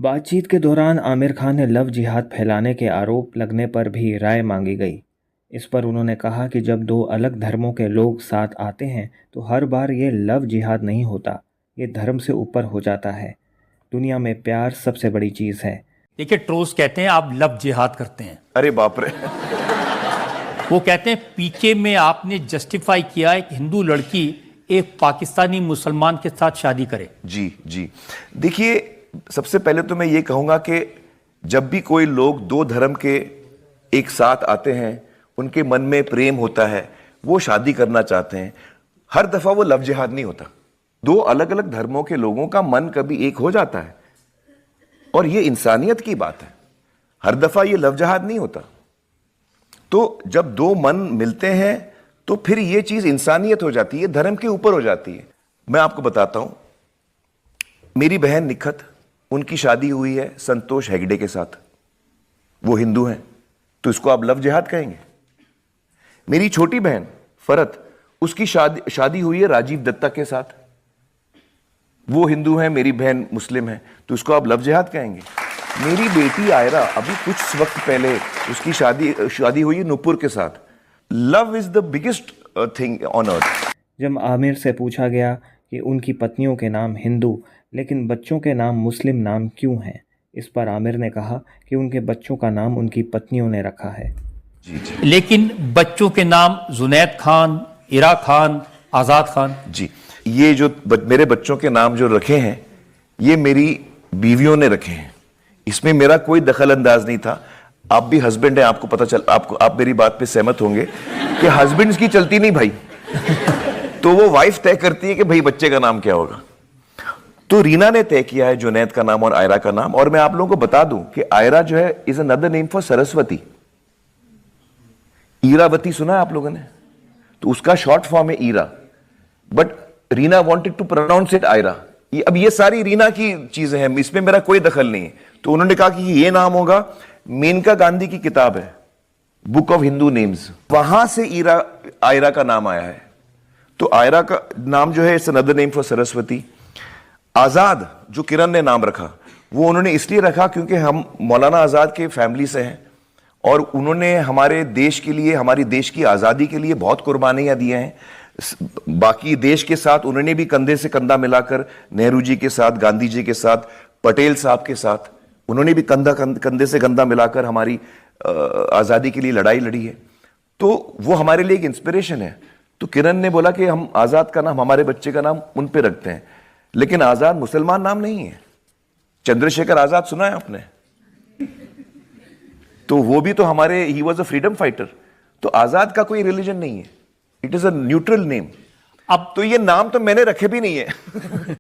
बातचीत के दौरान आमिर खान ने लव जिहाद फैलाने के आरोप लगने पर भी राय मांगी गई। इस पर उन्होंने कहा कि जब दो अलग धर्मों के लोग साथ आते हैं तो हर बार ये लव जिहाद नहीं होता, ये धर्म से ऊपर हो जाता है। दुनिया में प्यार सबसे बड़ी चीज़ है। देखिए, ट्रोल्स कहते हैं आप लव जिहाद करते हैं। अरे बाप रे। वो कहते हैं पीके में आपने जस्टिफाई किया है कि हिंदू लड़की एक पाकिस्तानी मुसलमान के साथ शादी करे। जी जी, देखिए सबसे पहले तो मैं ये कहूंगा कि जब भी कोई लोग दो धर्म के एक साथ आते हैं, उनके मन में प्रेम होता है, वो शादी करना चाहते हैं, हर दफा वो लव जिहाद नहीं होता। दो अलग अलग धर्मों के लोगों का मन कभी एक हो जाता है और ये इंसानियत की बात है। हर दफा ये लव जिहाद नहीं होता। तो जब दो मन मिलते हैं तो फिर ये चीज इंसानियत हो जाती है, धर्म के ऊपर हो जाती है। मैं आपको बताता हूं, मेरी बहन निखत, उनकी शादी हुई है संतोष हेगड़े के साथ। वो हिंदू हैं, तो इसको आप लव जिहाद कहेंगे? मेरी छोटी बहन फरत, उसकी शादी हुई है राजीव दत्ता के साथ। वो हिंदू हैं, मेरी बहन मुस्लिम है, तो इसको आप लव जिहाद कहेंगे? मेरी बेटी आयरा, अभी कुछ वक्त पहले उसकी शादी हुई है नुपुर के साथ। Love is the biggest thing on earth. जब आमिर से पूछा गया कि उनकी पत्नियों के नाम हिंदू लेकिन बच्चों के नाम मुस्लिम नाम क्यों हैं, इस पर आमिर ने कहा कि उनके बच्चों का नाम उनकी पत्नियों ने रखा है। जी जी, लेकिन बच्चों के नाम जुनैद खान, इरा खान, आज़ाद खान। जी, ये जो मेरे बच्चों के नाम जो रखे हैं, ये मेरी बीवियों ने रखे हैं। इसमें मेरा कोई दखल अंदाज नहीं था। आप भी हस्बैंड हैं, आपको पता चल, आप मेरी बात पे सहमत होंगे कि हस्बैंड्स की चलती नहीं भाई। तो वो वाइफ तय करती है कि भाई बच्चे का नाम क्या होगा। तो रीना ने तय किया है जुनैद का नाम और आयरा का नाम। और मैं आप लोगों को बता दूं कि आयरा जो है is another name for Saraswati. Iravati सुना है आप लोगों ने? तो उसका शॉर्ट फॉर्म है Ira, but Reena wanted to pronounce it Aira. अब ये सारी रीना की चीजें हैं, इसमें मेरा कोई दखल नहीं है। तो उन्होंने कहा कि ये नाम होगा। मेनका गांधी की किताब है बुक ऑफ हिंदू नेम्स, वहां से आयरा का नाम आया है। तो आयरा का नाम जो है it's another name for Saraswati. Azad जो किरण ने नाम रखा, वो उन्होंने इसलिए रखा क्योंकि हम मौलाना आजाद के फैमिली से हैं और उन्होंने हमारे देश के लिए, हमारी देश की आजादी के लिए बहुत कुर्बानियां दी हैं। बाकी देश के साथ उन्होंने भी कंधे से कंधा मिलाकर, नेहरू जी के साथ, गांधी जी के साथ, पटेल साहब के साथ, उन्होंने भी कंधे से कंधा मिलाकर हमारी आजादी के लिए लड़ाई लड़ी है। तो वो हमारे लिए एक इंस्पिरेशन है। तो किरण ने बोला कि हम आजाद का नाम, हमारे बच्चे का नाम उन पे रखते हैं। लेकिन आजाद मुसलमान नाम नहीं है। चंद्रशेखर आजाद सुना है आपने? तो वो भी तो हमारे, he was a freedom fighter. तो आजाद का कोई रिलीजन नहीं है, it is a neutral name. अब तो ये नाम तो मैंने रखे भी नहीं है।